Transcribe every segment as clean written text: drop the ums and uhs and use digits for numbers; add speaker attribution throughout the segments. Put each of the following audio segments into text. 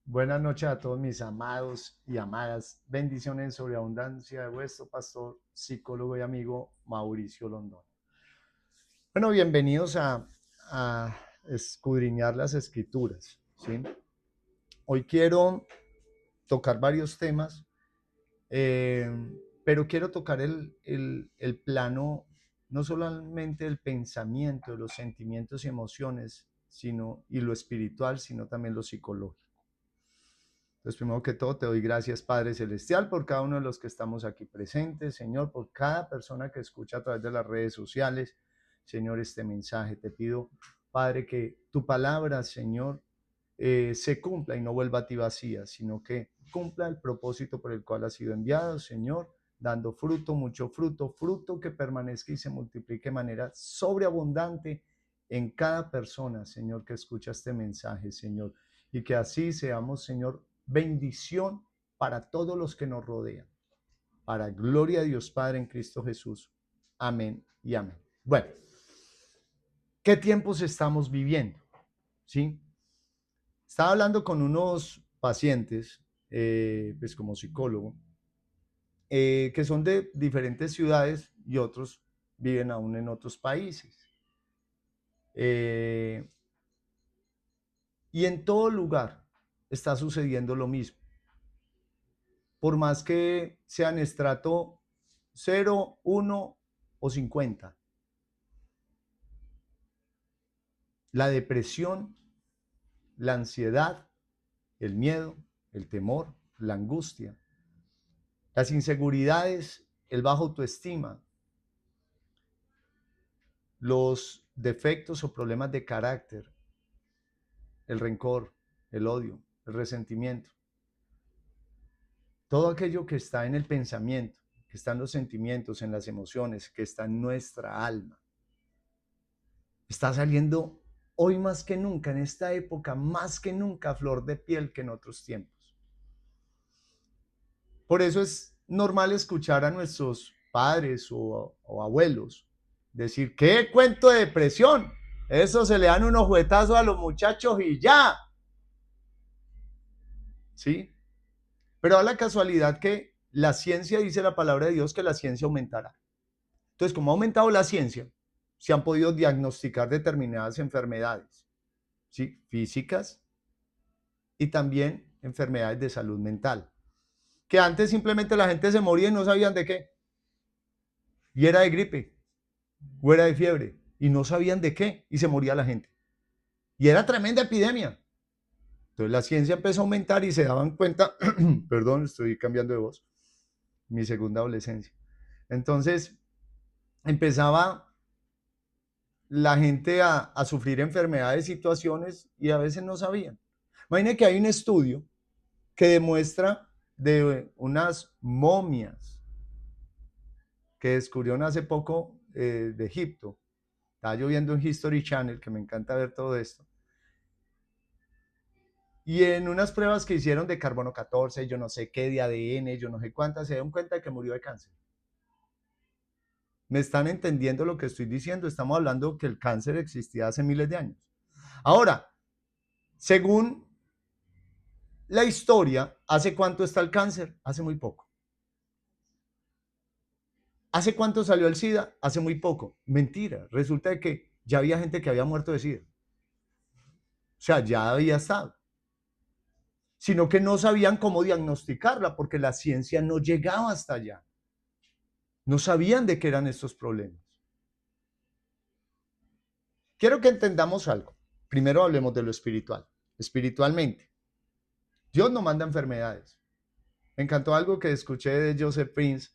Speaker 1: Buenas noches a todos mis amados y amadas. Bendiciones en sobreabundancia de vuestro pastor, psicólogo y amigo Mauricio Londón. Bueno, bienvenidos a escudriñar las escrituras, ¿sí? Hoy quiero tocar varios temas, eh, pero quiero tocar el plano, no solamente del pensamiento, de los sentimientos y emociones, y lo espiritual, sino también lo psicológico. Entonces, primero que todo, te doy gracias, Padre Celestial, por cada uno de los que estamos aquí presentes, Señor, por cada persona que escucha a través de las redes sociales, Señor, este mensaje. Te pido, Padre, que tu palabra, Señor, se cumpla y no vuelva a ti vacía, sino que cumpla el propósito por el cual ha sido enviado, Señor, dando fruto, mucho fruto, fruto que permanezca y se multiplique de manera sobreabundante en cada persona, Señor, que escucha este mensaje, Señor. Y que así seamos, Señor, bendición para todos los que nos rodean. Para gloria a Dios Padre en Cristo Jesús. Amén y amén. Bueno, ¿qué tiempos estamos viviendo? ¿Sí? Estaba hablando con unos pacientes, pues como psicólogo, que son de diferentes ciudades y otros viven aún en otros países. Y en todo lugar está sucediendo lo mismo. Por más que sean estrato 0, 1 o 50. La depresión, la ansiedad, el miedo, el temor, la angustia, las inseguridades, el bajo autoestima, los defectos o problemas de carácter, el rencor, el odio, el resentimiento. Todo aquello que está en el pensamiento, que está en los sentimientos, en las emociones, que está en nuestra alma, está saliendo hoy más que nunca, en esta época, más que nunca, a flor de piel que en otros tiempos. Por eso es normal escuchar a nuestros padres o abuelos decir, ¿qué cuento de depresión? Eso se le dan unos juguetazos a los muchachos y ya. ¿Sí? Pero da la casualidad que la ciencia, dice la palabra de Dios, que la ciencia aumentará. Entonces, como ha aumentado la ciencia, se han podido diagnosticar determinadas enfermedades, ¿sí? Físicas y también enfermedades de salud mental. Que antes simplemente la gente se moría y no sabían de qué. Y era de gripe, o era de fiebre, y no sabían de qué, y se moría la gente. Y era tremenda epidemia. Entonces la ciencia empezó a aumentar y se daban cuenta, perdón, estoy cambiando de voz, mi segunda adolescencia. Entonces empezaba la gente a sufrir enfermedades, situaciones, y a veces no sabían. Imaginen que hay un estudio que demuestra de unas momias que descubrieron hace poco de Egipto. Estaba yo viendo en History Channel, que me encanta ver todo esto. Y en unas pruebas que hicieron de carbono 14, yo no sé qué, de ADN, yo no sé cuántas, se dieron cuenta de que murió de cáncer. ¿Me están entendiendo lo que estoy diciendo? Estamos hablando que el cáncer existía hace miles de años. Ahora, según la historia, ¿hace cuánto está el cáncer? Hace muy poco. ¿Hace cuánto salió el SIDA? Hace muy poco. Mentira. Resulta de que ya había gente que había muerto de SIDA. O sea, ya había estado. Sino que no sabían cómo diagnosticarla porque la ciencia no llegaba hasta allá. No sabían de qué eran estos problemas. Quiero que entendamos algo. Primero hablemos de lo espiritual. Espiritualmente, Dios no manda enfermedades. Me encantó algo que escuché de Joseph Prince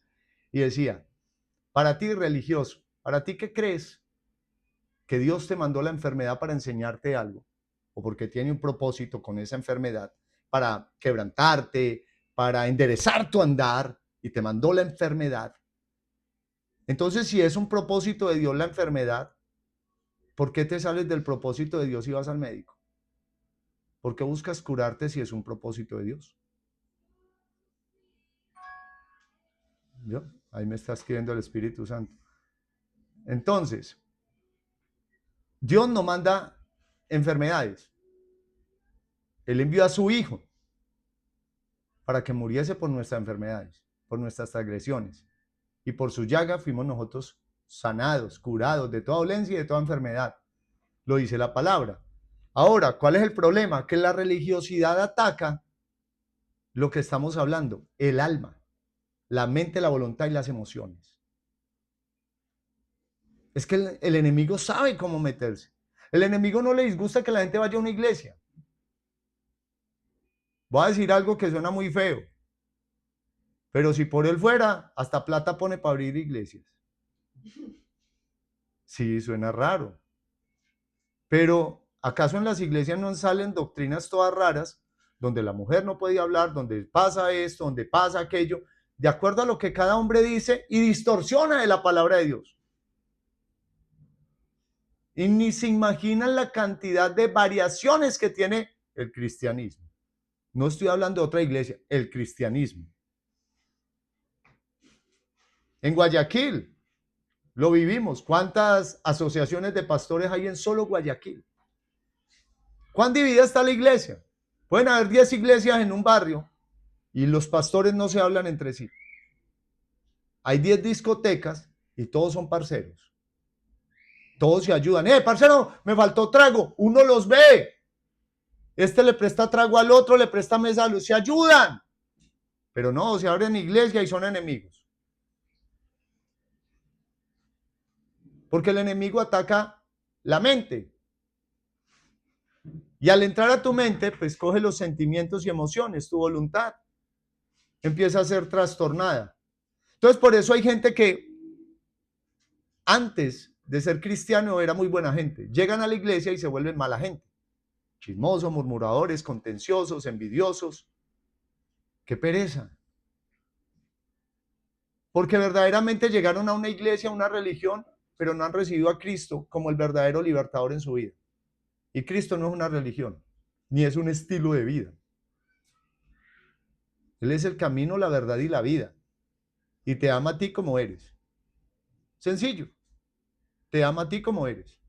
Speaker 1: y decía, para ti religioso, para ti que crees que Dios te mandó la enfermedad para enseñarte algo, o porque tiene un propósito con esa enfermedad, para quebrantarte, para enderezar tu andar, y te mandó la enfermedad. Entonces, si es un propósito de Dios la enfermedad, ¿por qué te sales del propósito de Dios y vas al médico? ¿Por qué buscas curarte si es un propósito de Dios? ¿Yo? Ahí me está escribiendo el Espíritu Santo. Entonces, Dios no manda enfermedades. Él envió a su Hijo. para que muriese por nuestras enfermedades, por nuestras transgresiones. Y por su llaga fuimos nosotros sanados, curados de toda dolencia y de toda enfermedad. Lo dice la palabra. Ahora, ¿cuál es el problema? Que la religiosidad ataca lo que estamos hablando, el alma, la mente, la voluntad y las emociones. Es que el enemigo sabe cómo meterse. El enemigo no le disgusta que la gente vaya a una iglesia. Voy a decir algo que suena muy feo, pero si por él fuera, hasta plata pone para abrir iglesias. Sí, suena raro. Pero ¿acaso en las iglesias no salen doctrinas todas raras, donde la mujer no podía hablar, donde pasa esto, donde pasa aquello, de acuerdo a lo que cada hombre dice y distorsiona de la palabra de Dios? Y ni se imaginan la cantidad de variaciones que tiene el cristianismo. No estoy hablando de otra iglesia, el cristianismo. En Guayaquil lo vivimos. ¿Cuántas asociaciones de pastores hay en solo Guayaquil? ¿Cuán dividida está la iglesia? Pueden haber 10 iglesias en un barrio y los pastores no se hablan entre sí. Hay 10 discotecas y todos son parceros. Todos se ayudan. Parcero, me faltó trago. Uno los ve. Este le presta trago al otro, le presta mesa a los. Se ayudan. Pero no, se abren iglesia y son enemigos. Porque el enemigo ataca la mente. Y al entrar a tu mente, pues coge los sentimientos y emociones, tu voluntad. Empieza a ser trastornada. Entonces, por eso hay gente que antes de ser cristiano era muy buena gente. Llegan a la iglesia y se vuelven mala gente. Chismosos, murmuradores, contenciosos, envidiosos. ¡Qué pereza! Porque verdaderamente llegaron a una iglesia, a una religión, pero no han recibido a Cristo como el verdadero libertador en su vida. Y Cristo no es una religión, ni es un estilo de vida. Él es el camino, la verdad y la vida. Y te ama a ti como eres. Sencillo. Te ama a ti como eres.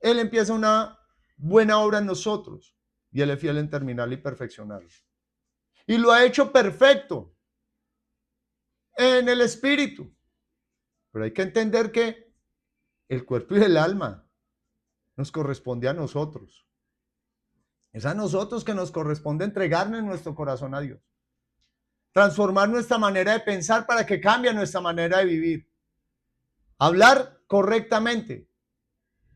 Speaker 1: Él empieza una buena obra en nosotros y Él es fiel en terminarla y perfeccionarla. Y lo ha hecho perfecto en el espíritu. Pero hay que entender que el cuerpo y el alma nos corresponde a nosotros. Es a nosotros que nos corresponde entregarnos nuestro corazón a Dios. Transformar nuestra manera de pensar para que cambie nuestra manera de vivir. Hablar correctamente.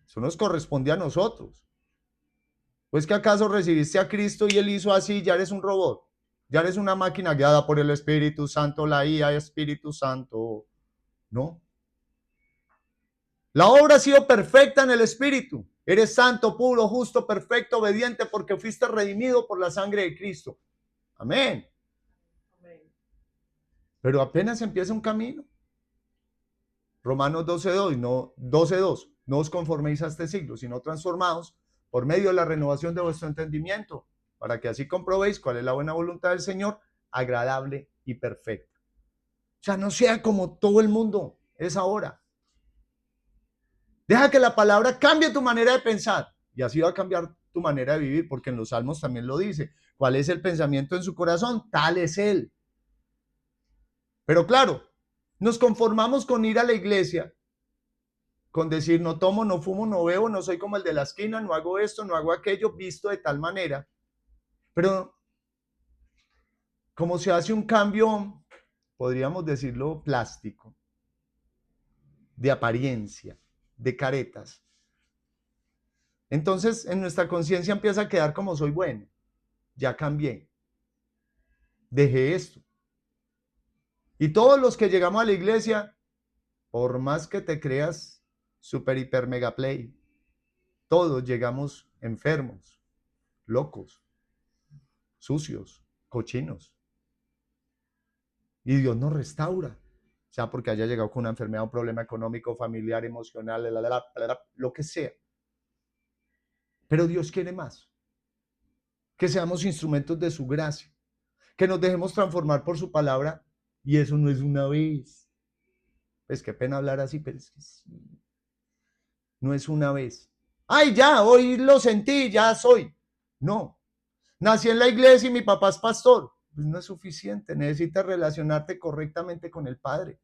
Speaker 1: Eso nos corresponde a nosotros. Pues que acaso recibiste a Cristo y Él hizo así, ya eres un robot. Ya eres una máquina guiada por el Espíritu Santo, la IA Espíritu Santo. No. La obra ha sido perfecta en el Espíritu. Eres santo, puro, justo, perfecto, obediente, porque fuiste redimido por la sangre de Cristo. Amén. Pero apenas empieza un camino. Romanos 12:2, no, 12:2. No os conforméis a este siglo, sino transformados por medio de la renovación de vuestro entendimiento, para que así comprobéis cuál es la buena voluntad del Señor, agradable y perfecta. O sea, no sea como todo el mundo es ahora. Deja que la palabra cambie tu manera de pensar y así va a cambiar tu manera de vivir, porque en los Salmos también lo dice. ¿Cuál es el pensamiento en su corazón? Tal es él. Pero claro, nos conformamos con ir a la iglesia, con decir no tomo, no fumo, no bebo, no soy como el de la esquina, no hago esto, no hago aquello, visto de tal manera. Pero como se hace un cambio, podríamos decirlo, plástico, de apariencia, de caretas. Entonces en nuestra conciencia empieza a quedar como soy bueno, ya cambié, dejé esto. Y todos los que llegamos a la iglesia, por más que te creas super, hiper, mega play, todos llegamos enfermos, locos, sucios, cochinos. Y Dios nos restaura, sea porque haya llegado con una enfermedad, un problema económico, familiar, emocional, lo que sea. Pero Dios quiere más. Que seamos instrumentos de su gracia. Que nos dejemos transformar por su palabra. Y eso no es una vez. Pues qué pena hablar así, pero es que sí. No es una vez. Ay, ya, hoy lo sentí, ya soy. No. Nací en la iglesia y mi papá es pastor. Pues no es suficiente, necesitas relacionarte correctamente con el Padre.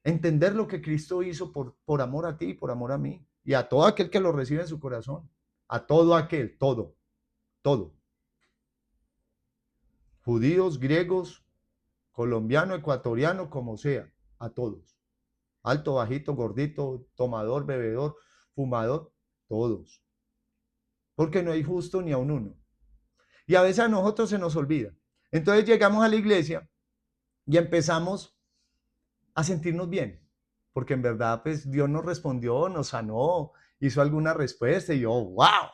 Speaker 1: Entender lo que Cristo hizo por amor a ti y por amor a mí. Y a todo aquel que lo recibe en su corazón. A todo aquel, todo. Judíos, griegos, colombiano, ecuatoriano, como sea. A todos. Alto, bajito, gordito, tomador, bebedor, fumador, todos. Porque no hay justo ni a un uno. Y a veces a nosotros se nos olvida. Entonces llegamos a la iglesia y empezamos a sentirnos bien. Porque en verdad, pues Dios nos respondió, nos sanó, hizo alguna respuesta y yo, wow.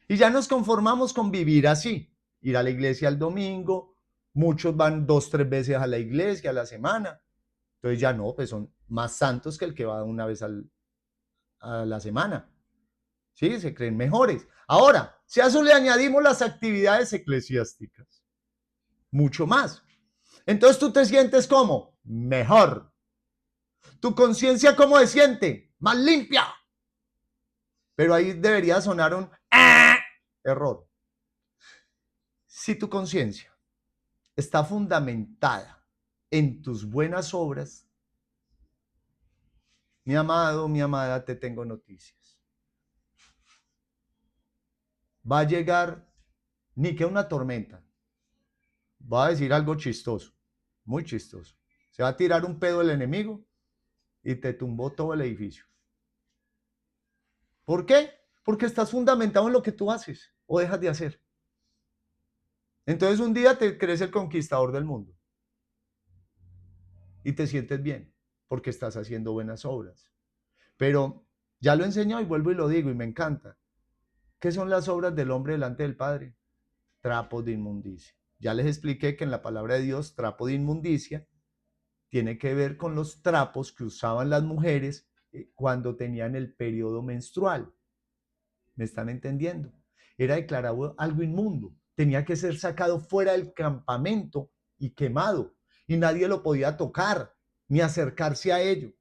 Speaker 1: Y ya nos conformamos con vivir así. Ir a la iglesia el domingo, muchos van 2, 3 veces a la iglesia a la semana. Entonces ya no, pues son más santos que el que va una vez a la semana. ¿Sí? Se creen mejores. Ahora, si a eso le añadimos las actividades eclesiásticas, mucho más. Entonces tú te sientes como mejor. Tu conciencia, ¿cómo se siente? Más limpia. Pero ahí debería sonar un error. Si tu conciencia está fundamentada en tus buenas obras, mi amado, mi amada, te tengo noticias. Va a llegar ni que una tormenta. Va a decir algo chistoso, muy chistoso. Se va a tirar un pedo el enemigo y te tumbó todo el edificio. ¿Por qué? Porque estás fundamentado en lo que tú haces o dejas de hacer. Entonces un día te crees el conquistador del mundo y te sientes bien porque estás haciendo buenas obras. Pero ya lo enseño y vuelvo y lo digo y me encanta. ¿Qué son las obras del hombre delante del Padre? Trapos de inmundicia. Ya les expliqué que en la palabra de Dios, trapo de inmundicia tiene que ver con los trapos que usaban las mujeres cuando tenían el periodo menstrual. ¿Me están entendiendo? Era declarado algo inmundo. Tenía que ser sacado fuera del campamento y quemado. Y nadie lo podía tocar ni acercarse a ello.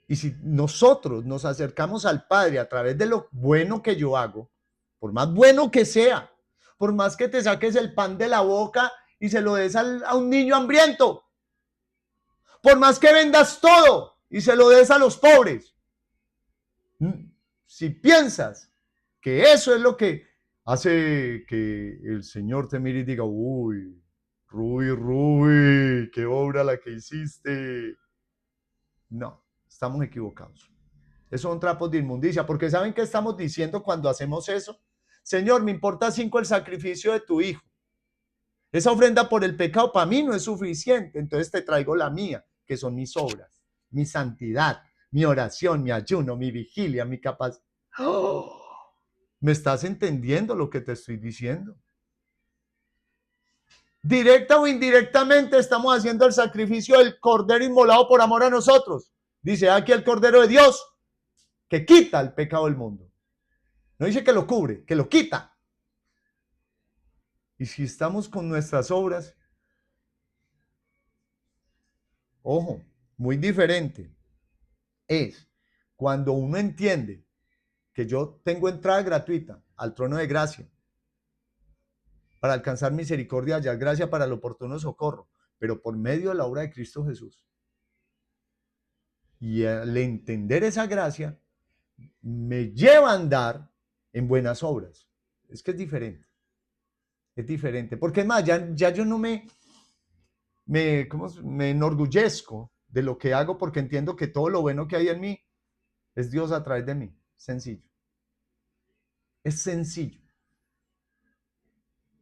Speaker 1: Y si nosotros nos acercamos al Padre a través de lo bueno que yo hago, por más bueno que sea, por más que te saques el pan de la boca y se lo des a un niño hambriento, por más que vendas todo y se lo des a los pobres, si piensas que eso es lo que hace que el Señor te mire y diga, uy, Ruby, qué obra la que hiciste. No, estamos equivocados. Esos son trapos de inmundicia, porque ¿saben qué estamos diciendo cuando hacemos eso? Señor, me importa 5 el sacrificio de tu hijo. Esa ofrenda por el pecado para mí no es suficiente, entonces te traigo la mía, que son mis obras, mi santidad, mi oración, mi ayuno, mi vigilia, mi capacidad. ¡Oh! ¿Me estás entendiendo lo que te estoy diciendo? Directa o indirectamente estamos haciendo el sacrificio del cordero inmolado por amor a nosotros. Dice aquí el cordero de Dios que quita el pecado del mundo. No dice que lo cubre, que lo quita. Y si estamos con nuestras obras, ojo, muy diferente es cuando uno entiende que yo tengo entrada gratuita al trono de gracia para alcanzar misericordia, hallar gracia para el oportuno socorro, pero por medio de la obra de Cristo Jesús. Y al entender esa gracia, me lleva a andar en buenas obras. Es que es diferente. Es diferente. Porque es más, ya yo no me enorgullezco de lo que hago porque entiendo que todo lo bueno que hay en mí es Dios a través de mí. Sencillo. Es sencillo.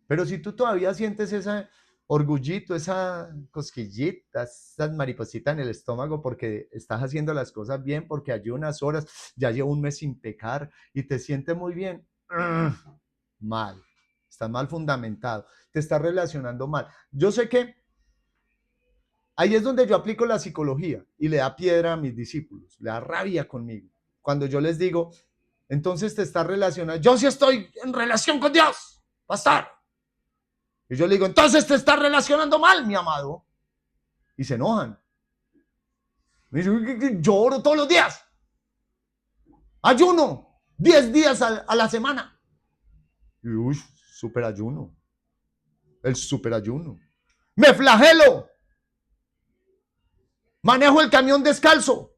Speaker 1: Pero si tú todavía sientes ese orgullito, esa cosquillita, esas maripositas en el estómago porque estás haciendo las cosas bien, porque ayunas horas, ya llevo un mes sin pecar y te sientes muy bien, mal. Estás mal fundamentado. Te estás relacionando mal. Yo sé que ahí es donde yo aplico la psicología y le da piedra a mis discípulos, le da rabia conmigo. Cuando yo les digo, entonces te estás relacionando, yo sí estoy en relación con Dios, pastor. Y yo le digo, entonces te estás relacionando mal, mi amado. Y se enojan. Me dicen, yo oro todos los días. Ayuno. 10 días a la semana. Y uy, super ayuno. El super ayuno. Me flagelo. Manejo el camión descalzo.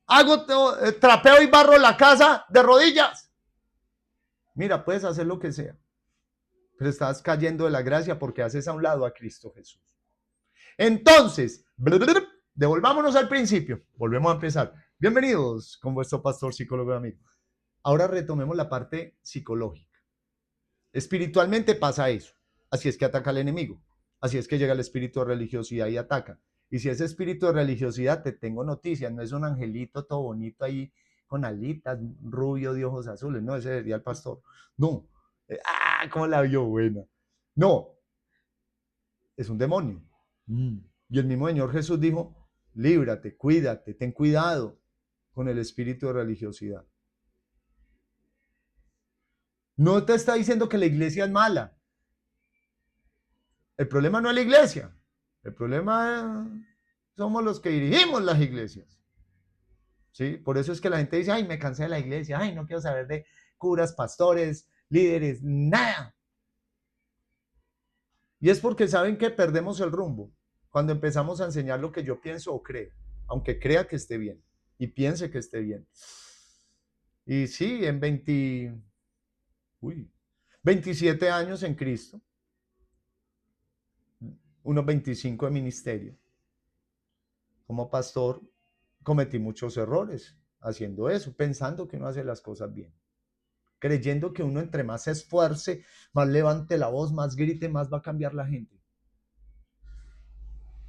Speaker 1: Hago trapeo y barro la casa de rodillas. Mira, puedes hacer lo que sea, pero estás cayendo de la gracia porque haces a un lado a Cristo Jesús. Entonces, devolvámonos al principio. Volvemos a empezar. Bienvenidos con vuestro pastor, psicólogo y amigo. Ahora retomemos la parte psicológica. Espiritualmente pasa eso. Así es que ataca al enemigo. Así es que llega el espíritu de religiosidad y ataca. Y si ese espíritu de religiosidad, te tengo noticias, no es un angelito todo bonito ahí con alitas, rubio de ojos azules, no, ese sería el pastor. No. ¿Cómo la vio buena? No. Es un demonio. Y el mismo Señor Jesús dijo, líbrate, cuídate, ten cuidado con el espíritu de religiosidad. No te está diciendo que la iglesia es mala. El problema no es la iglesia. El problema somos los que dirigimos las iglesias. ¿Sí? Por eso es que la gente dice, ay, me cansé de la iglesia, ay, no quiero saber de curas, pastores, líderes, nada. Y es porque saben que perdemos el rumbo cuando empezamos a enseñar lo que yo pienso o creo, aunque crea que esté bien y piense que esté bien. Y sí, en 27 años en Cristo, unos 25 de ministerio, como pastor, cometí muchos errores haciendo eso, pensando que uno hace las cosas bien, creyendo que uno entre más se esfuerce, más levante la voz, más grite, más va a cambiar la gente.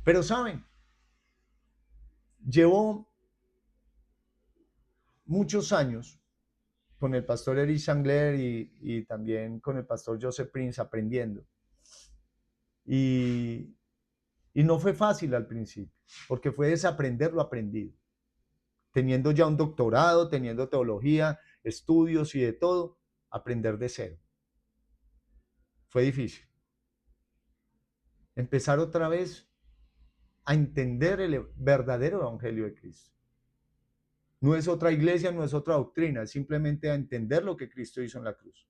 Speaker 1: Pero saben, llevo muchos años con el pastor Eric Sangler y también con el pastor Joseph Prince aprendiendo. Y no fue fácil al principio, porque fue desaprender lo aprendido. Teniendo ya un doctorado, teniendo teología, estudios y de todo, aprender de cero. Fue difícil. Empezar otra vez a entender el verdadero evangelio de Cristo. No es otra iglesia, no es otra doctrina, es simplemente a entender lo que Cristo hizo en la cruz.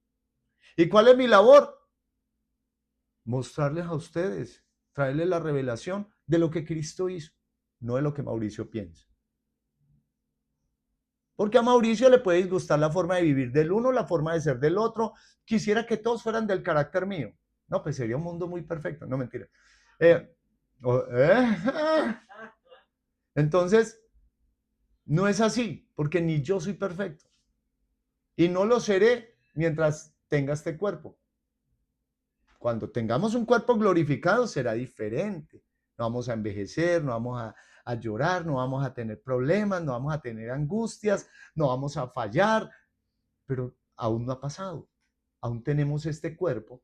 Speaker 1: ¿Y cuál es mi labor? Mostrarles a ustedes, traerles la revelación de lo que Cristo hizo, no de lo que Mauricio piensa. Porque a Mauricio le puede disgustar la forma de vivir del uno, la forma de ser del otro. Quisiera que todos fueran del carácter mío. No, pues sería un mundo muy perfecto. No, mentira. Entonces, no es así, porque ni yo soy perfecto. Y no lo seré mientras tenga este cuerpo. Cuando tengamos un cuerpo glorificado será diferente. No vamos a envejecer, no vamos a llorar, no vamos a tener problemas, no vamos a tener angustias, no vamos a fallar, pero aún no ha pasado. Aún tenemos este cuerpo,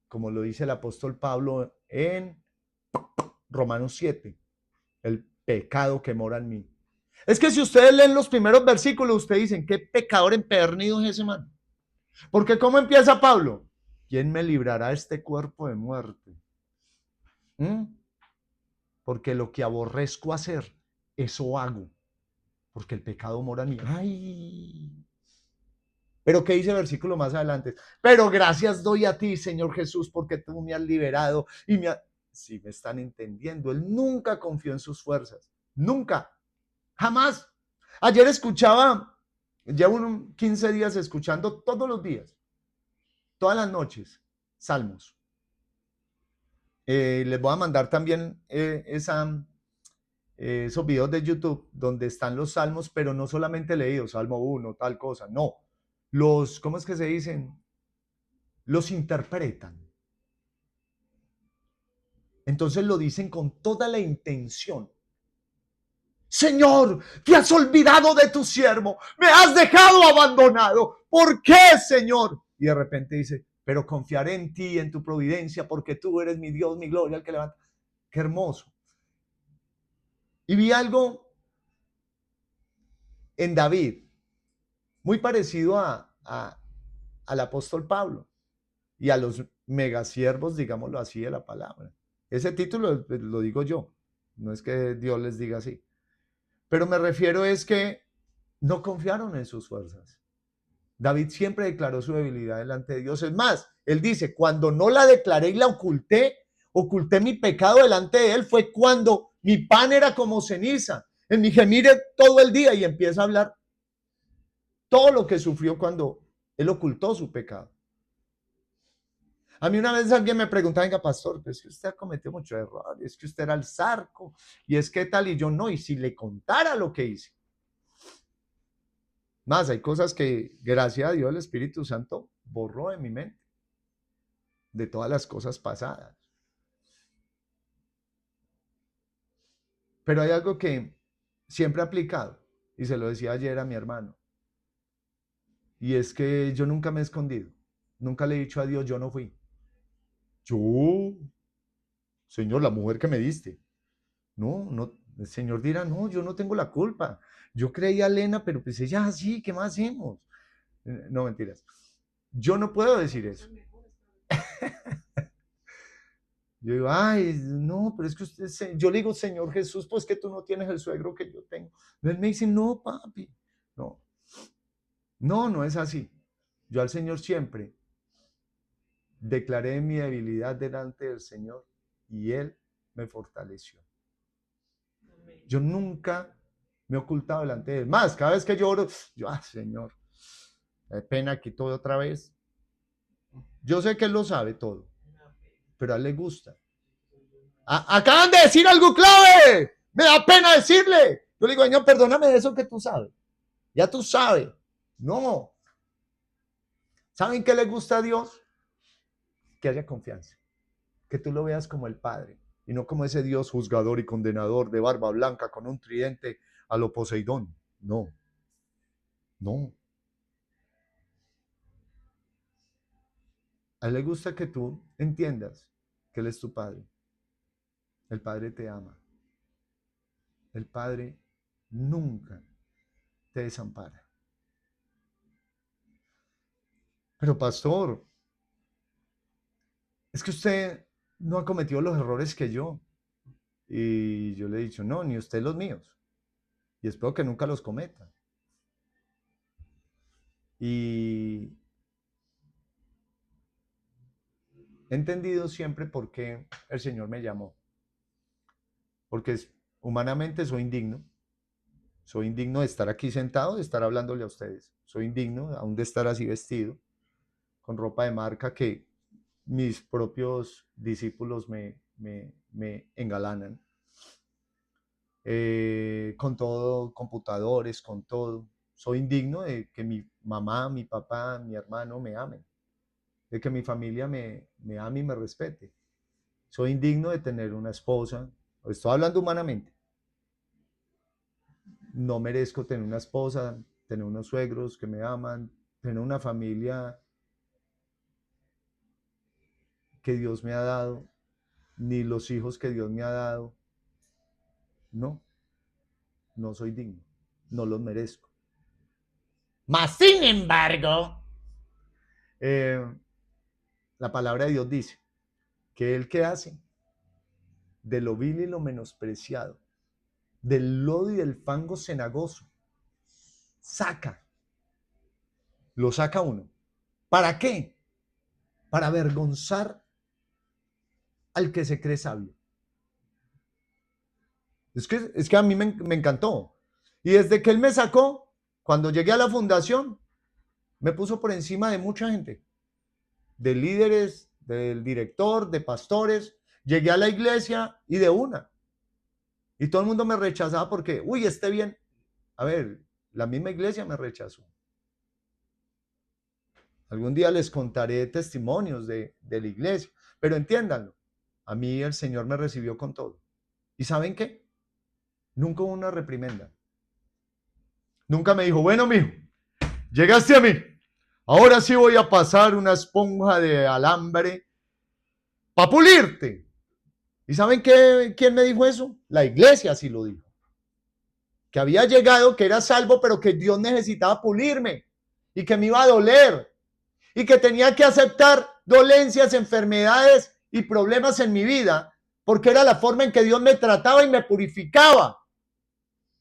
Speaker 1: como lo dice el apóstol Pablo en Romanos 7, el pecado que mora en mí. Es que si ustedes leen los primeros versículos, ustedes dicen, ¿qué pecador empedernido es ese man? Porque ¿cómo empieza Pablo? ¿Quién me librará este cuerpo de muerte? Porque lo que aborrezco hacer, eso hago. Porque el pecado mora en mí. ¡Ay! Pero ¿qué dice el versículo más adelante? Pero gracias doy a ti, Señor Jesús, porque tú me has liberado y me has... Si me están entendiendo, él nunca confió en sus fuerzas. Nunca. Jamás. Ayer escuchaba, llevo 15 días escuchando todos los días, todas las noches, salmos. Les voy a mandar también esos videos de YouTube donde están los salmos, pero no solamente leídos, Salmo 1, tal cosa, no. ¿Cómo es que se dicen? Los interpretan. Entonces lo dicen con toda la intención. Señor, te has olvidado de tu siervo, me has dejado abandonado. ¿Por qué, Señor? Y de repente dice, pero confiaré en ti, en tu providencia, porque tú eres mi Dios, mi gloria, el que levanta. Qué hermoso. Y vi algo en David, muy parecido al apóstol Pablo y a los megasiervos, digámoslo así, de la palabra. Ese título lo digo yo, no es que Dios les diga así. Pero me refiero es que no confiaron en sus fuerzas. David siempre declaró su debilidad delante de Dios. Es más, él dice, cuando no la declaré y la oculté mi pecado delante de él, fue cuando mi pan era como ceniza, en mi gemir todo el día, y empieza a hablar todo lo que sufrió cuando él ocultó su pecado. A mí una vez alguien me preguntaba, venga, pastor, pues es que usted ha cometido muchos errores, es que usted era el zarco, y es que tal, y yo no, y si le contara lo que hice. Más, hay cosas que, gracias a Dios, el Espíritu Santo borró de mi mente, de todas las cosas pasadas. Pero hay algo que siempre he aplicado, y se lo decía ayer a mi hermano, y es que yo nunca me he escondido, nunca le he dicho a Dios, yo no fui. Yo, Señor, la mujer que me diste. No, no, el Señor dirá, no, yo no tengo la culpa. Yo creía a Elena, pero pues ella así, ¿qué más hacemos? No, mentiras. Yo no puedo decir eso. Yo digo, ay, no, pero es que usted, yo le digo, Señor Jesús, pues que tú no tienes el suegro que yo tengo. Él me dice, no, papi, no, no es así. Yo al Señor siempre declaré mi debilidad delante del Señor y Él me fortaleció. Yo nunca me he ocultado delante de Él. Más, cada vez que yo oro, yo, Señor, qué pena aquí todo otra vez. Yo sé que Él lo sabe todo, pero a Él le gusta. Acaban de decir algo clave. Me da pena decirle. Yo le digo, Señor, perdóname de eso que tú sabes. Ya tú sabes. No. ¿Saben qué le gusta a Dios? Que haya confianza. Que tú lo veas como el Padre y no como ese Dios juzgador y condenador de barba blanca con un tridente a lo Poseidón. No. No. A Él le gusta que tú entiendas que Él es tu Padre. El Padre te ama. El Padre nunca te desampara. Pero pastor, es que usted no ha cometido los errores que yo. Y yo le he dicho, no, ni usted los míos. Y espero que nunca los cometa. Y he entendido siempre por qué el Señor me llamó. Porque humanamente soy indigno. Soy indigno de estar aquí sentado, de estar hablándole a ustedes. Soy indigno aún de estar así vestido, con ropa de marca que mis propios discípulos me engalanan. Con todo, computadores, con todo. Soy indigno de que mi mamá, mi papá, mi hermano me amen. De que mi familia me ame y me respete. Soy indigno de tener una esposa. Estoy hablando humanamente. No merezco tener una esposa, tener unos suegros que me aman, tener una familia que Dios me ha dado, ni los hijos que Dios me ha dado. No, no soy digno, no los merezco. Mas, sin embargo, la palabra de Dios dice que Él que hace de lo vil y lo menospreciado, del lodo y del fango cenagoso, lo saca uno. ¿Para qué? Para avergonzar al que se cree sabio. Es que a mí me encantó. Y desde que Él me sacó, cuando llegué a la fundación, me puso por encima de mucha gente, de líderes, del director, de pastores. Llegué a la iglesia y de una. Y todo el mundo me rechazaba porque, uy, esté bien. A ver, la misma iglesia me rechazó. Algún día les contaré testimonios de la iglesia, pero entiéndanlo, a mí el Señor me recibió con todo. ¿Y saben qué? Nunca hubo una reprimenda. Nunca me dijo, bueno, mijo, llegaste a mí. Ahora sí voy a pasar una esponja de alambre para pulirte. ¿Y saben quién me dijo eso? La iglesia sí lo dijo. Que había llegado, que era salvo, pero que Dios necesitaba pulirme y que me iba a doler y que tenía que aceptar dolencias, enfermedades y problemas en mi vida porque era la forma en que Dios me trataba y me purificaba.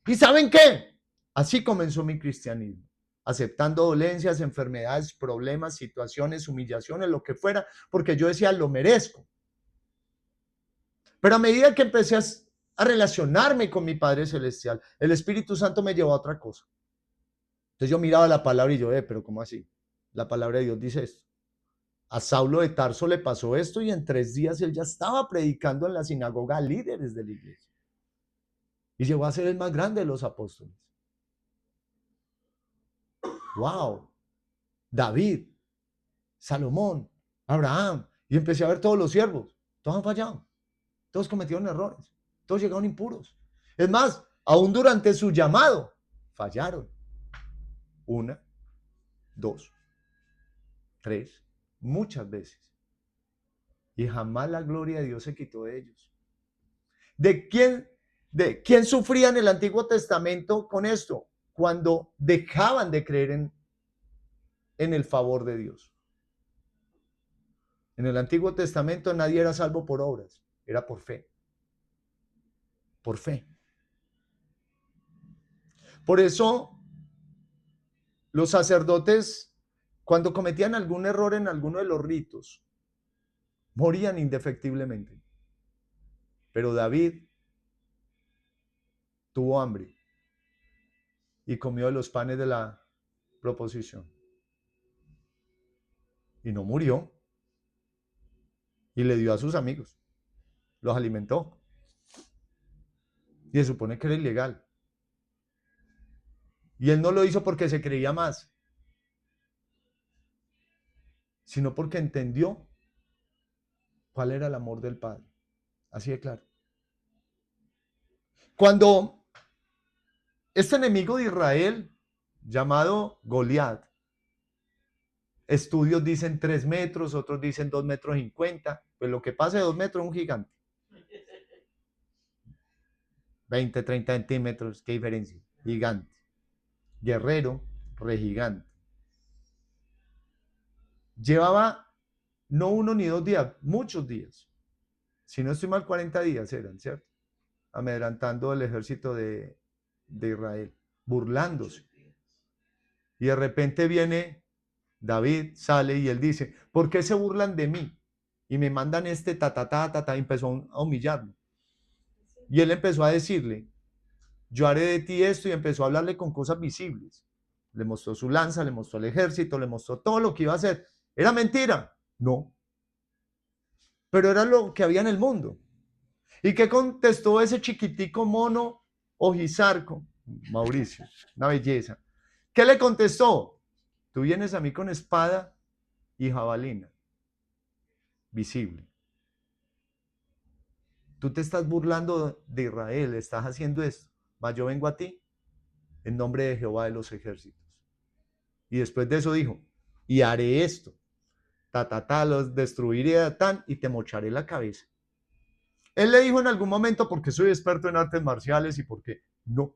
Speaker 1: ¿Y saben qué? Así comenzó mi cristianismo. aceptando dolencias, enfermedades, problemas, situaciones, humillaciones, lo que fuera, porque yo decía, lo merezco. Pero a medida que empecé a relacionarme con mi Padre Celestial, el Espíritu Santo me llevó a otra cosa. Entonces yo miraba la palabra y yo, pero ¿cómo así? La palabra de Dios dice esto. A Saulo de Tarso le pasó esto y en 3 días él ya estaba predicando en la sinagoga a líderes de la iglesia. Y llegó a ser el más grande de los apóstoles. ¡Wow! David, Salomón, Abraham. Y empecé a ver todos los siervos. Todos han fallado. Todos cometieron errores. Todos llegaron impuros. Es más, aún durante su llamado, fallaron. 1, 2, 3, muchas veces. Y jamás la gloria de Dios se quitó de ellos. ¿De quién sufría en el Antiguo Testamento con esto? Cuando dejaban de creer en el favor de Dios. En el Antiguo Testamento nadie era salvo por obras, era por fe. Por fe. Por eso, los sacerdotes, cuando cometían algún error en alguno de los ritos, morían indefectiblemente. Pero David tuvo hambre y comió de los panes de la proposición. Y no murió. Y le dio a sus amigos. Los alimentó. Y se supone que era ilegal. Y él no lo hizo porque se creía más, sino porque entendió cuál era el amor del Padre. Así de claro. Cuando este enemigo de Israel, llamado Goliat, estudios dicen 3 metros, otros dicen 2,50 metros, pues lo que pasa de 2 metros es un gigante. 20, 30 centímetros, qué diferencia. Gigante. Guerrero, regigante. Llevaba no 1 ni 2 días, muchos días. Si no estoy mal, 40 días eran, ¿cierto? Amedrantando el ejército de Israel, burlándose. Y de repente viene David, sale y él dice, ¿por qué se burlan de mí? Y me mandan este y empezó a humillarlo. Y él empezó a decirle, yo haré de ti esto, y empezó a hablarle con cosas visibles. Le mostró su lanza, le mostró el ejército, le mostró todo lo que iba a hacer. ¿Era mentira? No. Pero era lo que había en el mundo. ¿Y qué contestó ese chiquitico mono ojizarco? Mauricio, una belleza. ¿Qué le contestó? Tú vienes a mí con espada y jabalina. Visible. Tú te estás burlando de Israel, estás haciendo esto. Mas yo vengo a ti en nombre de Jehová de los ejércitos. Y después de eso dijo, y haré esto. Los destruiré y te mocharé la cabeza. Él le dijo en algún momento, porque soy experto en artes marciales y porque no.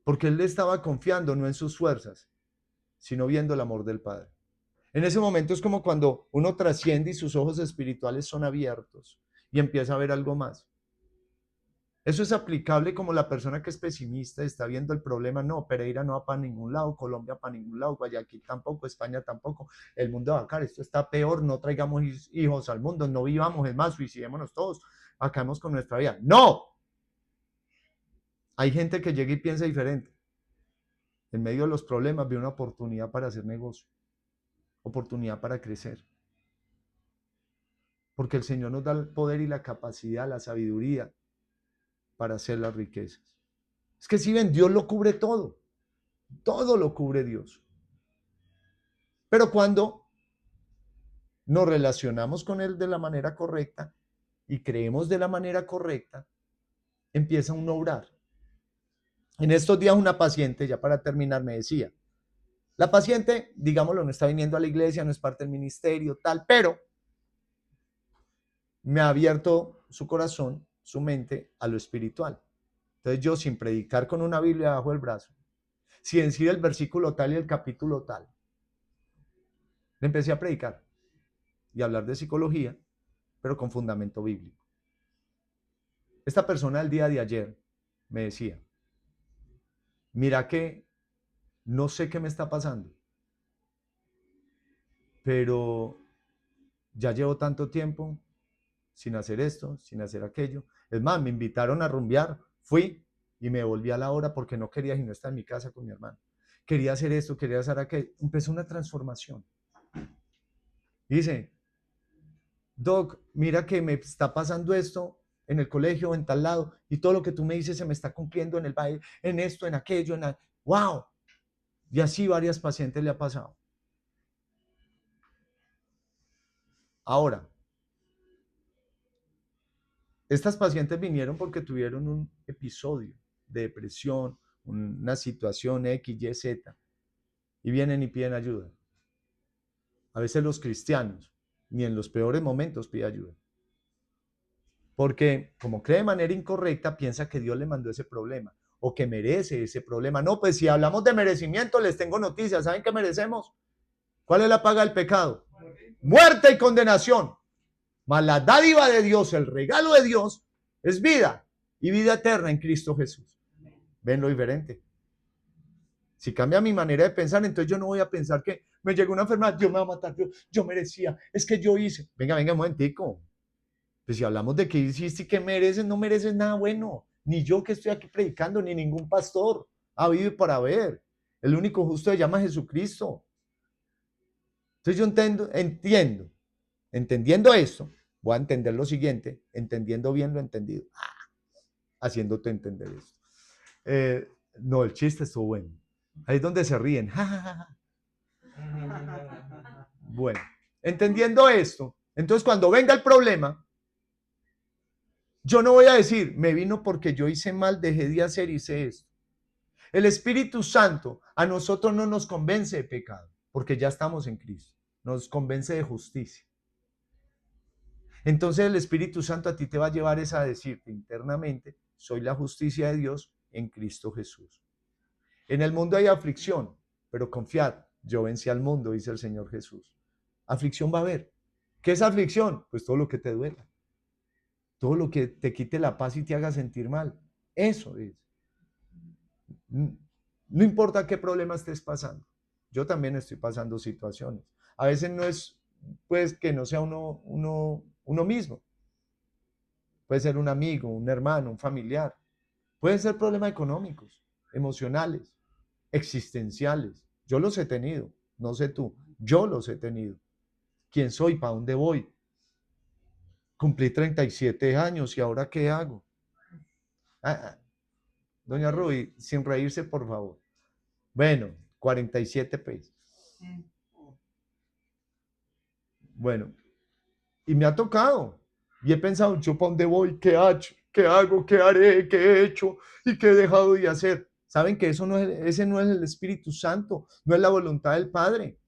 Speaker 1: Porque él le estaba confiando no en sus fuerzas, sino viendo el amor del Padre. En ese momento es como cuando uno trasciende y sus ojos espirituales son abiertos y empieza a ver algo más. Eso es aplicable como la persona que es pesimista está viendo el problema. No, Pereira no va para ningún lado, Colombia para ningún lado, Guayaquil tampoco, España tampoco, el mundo va a caer, esto está peor, no traigamos hijos al mundo, no vivamos, es más, suicidémonos todos, acabemos con nuestra vida. ¡No! Hay gente que llega y piensa diferente. En medio de los problemas ve una oportunidad para hacer negocio, oportunidad para crecer. Porque el Señor nos da el poder y la capacidad, la sabiduría para hacer las riquezas. Es que si ven, Dios lo cubre todo. Todo lo cubre Dios. Pero cuando nos relacionamos con Él de la manera correcta y creemos de la manera correcta, empieza un obrar. En estos días una paciente, ya para terminar, me decía, la paciente, digámoslo, no está viniendo a la iglesia, no es parte del ministerio, tal, pero me ha abierto su corazón, su mente a lo espiritual. Entonces yo, sin predicar con una Biblia bajo el brazo, sin decir el versículo tal y el capítulo tal, le empecé a predicar y a hablar de psicología, pero con fundamento bíblico. Esta persona el día de ayer me decía, mira que no sé qué me está pasando, pero ya llevo tanto tiempo sin hacer esto, sin hacer aquello. Es más, me invitaron a rumbear, fui y me volví a la hora porque no quería no estar en mi casa con mi hermano. Quería hacer esto, quería hacer aquello. Empezó una transformación. Dice, Doc, mira que me está pasando esto en el colegio, en tal lado, y todo lo que tú me dices se me está cumpliendo en el baile, en esto, en aquello, ¡wow! Y así varias pacientes le ha pasado. Ahora, estas pacientes vinieron porque tuvieron un episodio de depresión, una situación X, Y, Z, y vienen y piden ayuda. A veces los cristianos, ni en los peores momentos piden ayuda. Porque como cree de manera incorrecta, piensa que Dios le mandó ese problema o que merece ese problema. No, pues si hablamos de merecimiento, les tengo noticias. ¿Saben qué merecemos? ¿Cuál es la paga del pecado? Muerte y condenación. Mas la dádiva de Dios, el regalo de Dios, es vida y vida eterna en Cristo Jesús. ¿Ven lo diferente? Si cambia mi manera de pensar, entonces yo no voy a pensar que me llegó una enfermedad, Dios me va a matar, yo merecía, es que yo hice. Venga, un momentico. Pues si hablamos de que hiciste y que mereces, no mereces nada bueno. Ni yo que estoy aquí predicando, ni ningún pastor. Ha habido y para ver. El único justo se llama Jesucristo. Entonces yo entendiendo esto, voy a entender lo siguiente, entendiendo bien lo entendido. Haciéndote entender esto. No, el chiste estuvo bueno. Ahí es donde se ríen. Bueno, entendiendo esto, entonces cuando venga el problema, yo no voy a decir, me vino porque yo hice mal, dejé de hacer, hice esto. El Espíritu Santo a nosotros no nos convence de pecado, porque ya estamos en Cristo. Nos convence de justicia. Entonces el Espíritu Santo a ti te va a llevar a decirte internamente, soy la justicia de Dios en Cristo Jesús. En el mundo hay aflicción, pero confiad, yo vencí al mundo, dice el Señor Jesús. Aflicción va a haber. ¿Qué es aflicción? Pues todo lo que te duela. Todo lo que te quite la paz y te haga sentir mal. Eso es. No importa qué problema estés pasando. Yo también estoy pasando situaciones. A veces no es, pues, que no sea uno mismo. Puede ser un amigo, un hermano, un familiar. Pueden ser problemas económicos, emocionales, existenciales. Yo los he tenido, no sé tú. Yo los he tenido. ¿Quién soy? ¿Para dónde voy? Cumplí 37 años y ahora ¿qué hago? Doña Ruby, sin reírse, por favor. Bueno, 47 pesos. Bueno, y me ha tocado. Y he pensado, ¿yo para dónde voy? ¿Qué he hecho? ¿Qué hago? ¿Qué haré? ¿Qué he hecho? ¿Y qué he dejado de hacer? ¿Saben que eso no es, ese no es el Espíritu Santo? No es la voluntad del Padre.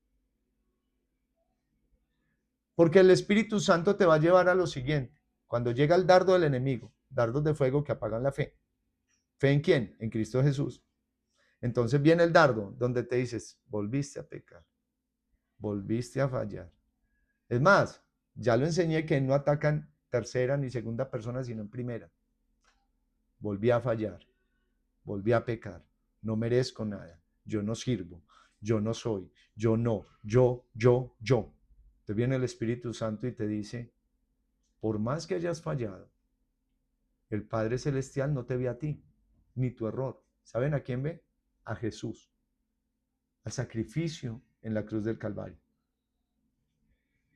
Speaker 1: Porque el Espíritu Santo te va a llevar a lo siguiente. Cuando llega el dardo del enemigo, dardos de fuego que apagan la fe. ¿Fe en quién? En Cristo Jesús. Entonces viene el dardo donde te dices, volviste a pecar, volviste a fallar. Es más, ya lo enseñé que no atacan tercera ni segunda persona, sino en primera. Volví a fallar, volví a pecar, no merezco nada, yo no sirvo, yo no soy, yo. Te viene el Espíritu Santo y te dice, por más que hayas fallado, el Padre Celestial no te ve a ti, ni tu error. ¿Saben a quién ve? A Jesús, al sacrificio en la cruz del Calvario.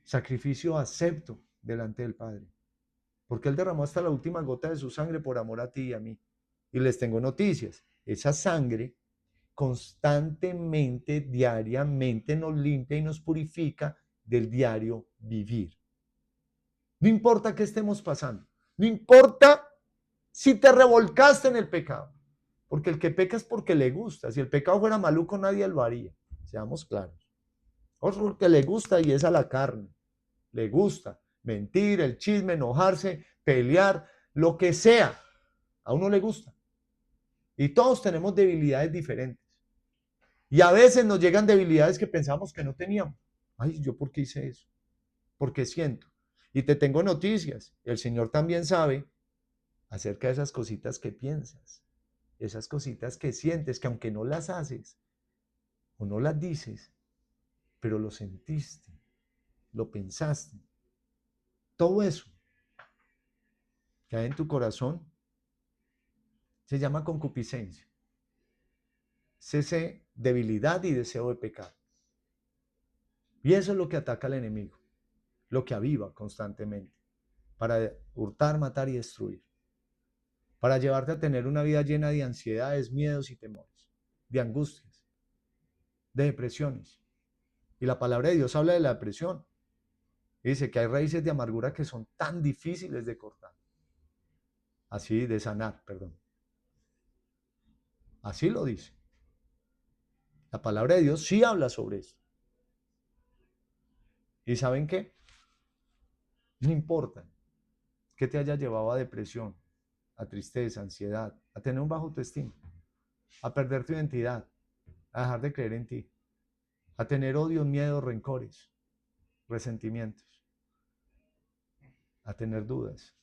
Speaker 1: Sacrificio acepto delante del Padre. Porque Él derramó hasta la última gota de su sangre por amor a ti y a mí. Y les tengo noticias. Esa sangre constantemente, diariamente nos limpia y nos purifica del diario vivir. No importa qué estemos pasando. No importa si te revolcaste en el pecado. Porque el que peca es porque le gusta. Si el pecado fuera maluco, nadie lo haría. Seamos claros. Es porque le gusta y es a la carne. Le gusta mentir, el chisme, enojarse, pelear, lo que sea. A uno le gusta. Y todos tenemos debilidades diferentes. Y a veces nos llegan debilidades que pensamos que no teníamos. Ay, ¿yo por qué hice eso? ¿Por qué siento? Y te tengo noticias. El Señor también sabe acerca de esas cositas que piensas. esas cositas que sientes, que aunque no las haces o no las dices, pero lo sentiste, lo pensaste. Todo eso que hay en tu corazón se llama concupiscencia. Es esa debilidad y deseo de pecar. Y eso es lo que ataca al enemigo, lo que aviva constantemente, para hurtar, matar y destruir, para llevarte a tener una vida llena de ansiedades, miedos y temores, de angustias, de depresiones. Y la palabra de Dios habla de la depresión. Dice que hay raíces de amargura que son tan difíciles de cortar. Así, de sanar, perdón. Así lo dice. La palabra de Dios sí habla sobre eso. ¿Y saben qué? No importa que te haya llevado a depresión, a tristeza, a ansiedad, a tener un bajo autoestima, a perder tu identidad, a dejar de creer en ti, a tener odios, miedos, rencores, resentimientos, a tener dudas,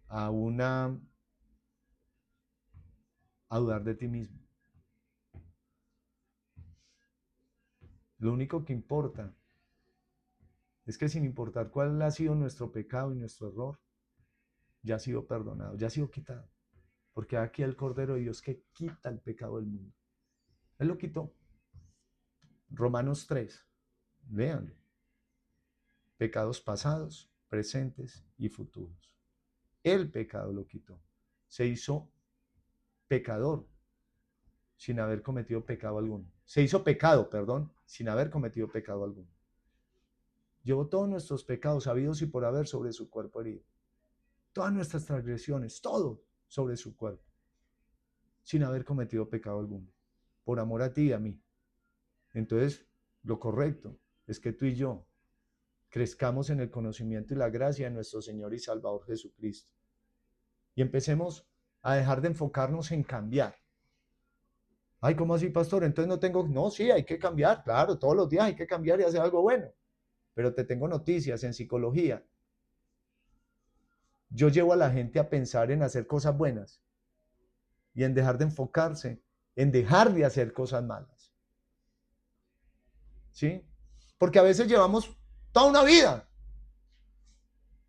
Speaker 1: a dudar de ti mismo. Lo único que importa es que sin importar cuál ha sido nuestro pecado y nuestro error, ya ha sido perdonado, ya ha sido quitado. Porque aquí el Cordero de Dios que quita el pecado del mundo. Él lo quitó. Romanos 3, léanlo. Pecados pasados, presentes y futuros. El pecado lo quitó. Se hizo pecador sin haber cometido pecado alguno. Se hizo pecado, perdón, sin haber cometido pecado alguno. Llevó todos nuestros pecados habidos y por haber sobre su cuerpo herido. Todas nuestras transgresiones, todo sobre su cuerpo, sin haber cometido pecado alguno, por amor a ti y a mí. Entonces, lo correcto es que tú y yo crezcamos en el conocimiento y la gracia de nuestro Señor y Salvador Jesucristo. Y empecemos a dejar de enfocarnos en cambiar. Ay, ¿cómo así, pastor? Entonces no tengo... No, sí, hay que cambiar, claro, todos los días hay que cambiar y hacer algo bueno. Pero te tengo noticias en psicología. Yo llevo a la gente a pensar en hacer cosas buenas y en dejar de enfocarse, en dejar de hacer cosas malas. ¿Sí? Porque a veces llevamos toda una vida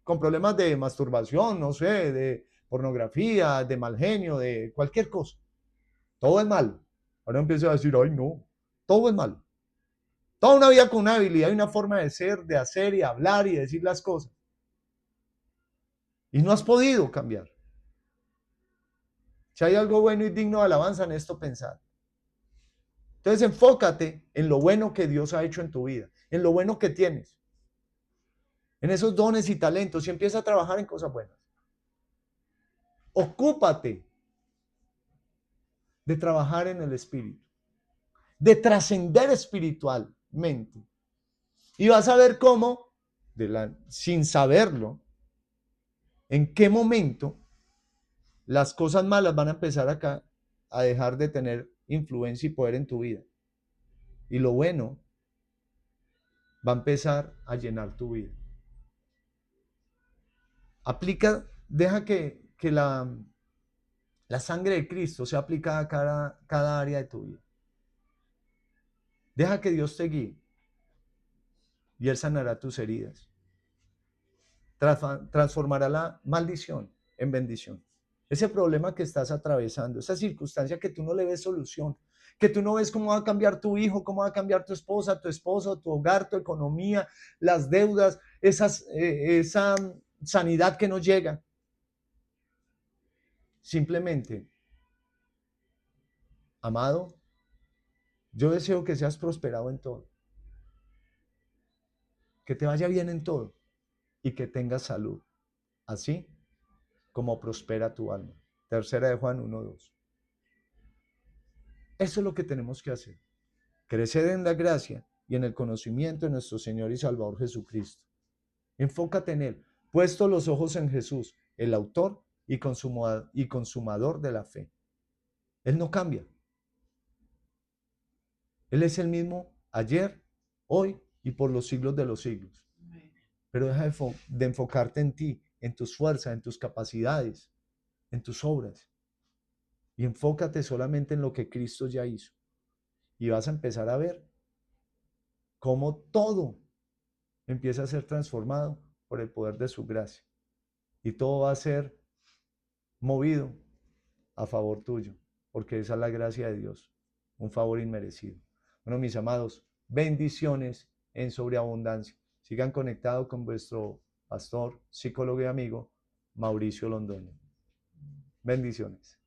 Speaker 1: con problemas de masturbación, no sé, de pornografía, de mal genio, de cualquier cosa. Todo es malo. Ahora empiezo a decir, ay no, todo es malo. Toda una vida con una habilidad y una forma de ser, de hacer y hablar y decir las cosas. Y no has podido cambiar. Si hay algo bueno y digno de alabanza en esto, pensar. Entonces enfócate en lo bueno que Dios ha hecho en tu vida, en lo bueno que tienes, en esos dones y talentos y empieza a trabajar en cosas buenas. Ocúpate de trabajar en el espíritu, de trascender espiritualmente. Y vas a ver cómo, sin saberlo, en qué momento las cosas malas van a empezar acá a dejar de tener influencia y poder en tu vida. Y lo bueno va a empezar a llenar tu vida. Deja que la sangre de Cristo sea aplicada a cada área de tu vida. Deja que Dios te guíe y Él sanará tus heridas. Transformará la maldición en bendición. Ese problema que estás atravesando, esa circunstancia que tú no le ves solución, que tú no ves cómo va a cambiar tu hijo, cómo va a cambiar tu esposa, tu esposo, tu hogar, tu economía, las deudas, esa sanidad que no llega. Simplemente, amado, yo deseo que seas prosperado en todo, que te vaya bien en todo y que tengas salud, así como prospera tu alma. Tercera de Juan 1:2. Eso es lo que tenemos que hacer. Crecer en la gracia y en el conocimiento de nuestro Señor y Salvador Jesucristo. Enfócate en Él, puesto los ojos en Jesús, el autor y consumador de la fe. Él no cambia. Él es el mismo ayer, hoy y por los siglos de los siglos. Pero deja de enfocarte en ti, en tus fuerzas, en tus capacidades, en tus obras. y enfócate solamente en lo que Cristo ya hizo. Y vas a empezar a ver cómo todo empieza a ser transformado por el poder de su gracia. Y todo va a ser movido a favor tuyo, porque esa es la gracia de Dios, un favor inmerecido. Bueno, mis amados, bendiciones en sobreabundancia. Sigan conectados con vuestro pastor, psicólogo y amigo, Mauricio Londoño. Bendiciones.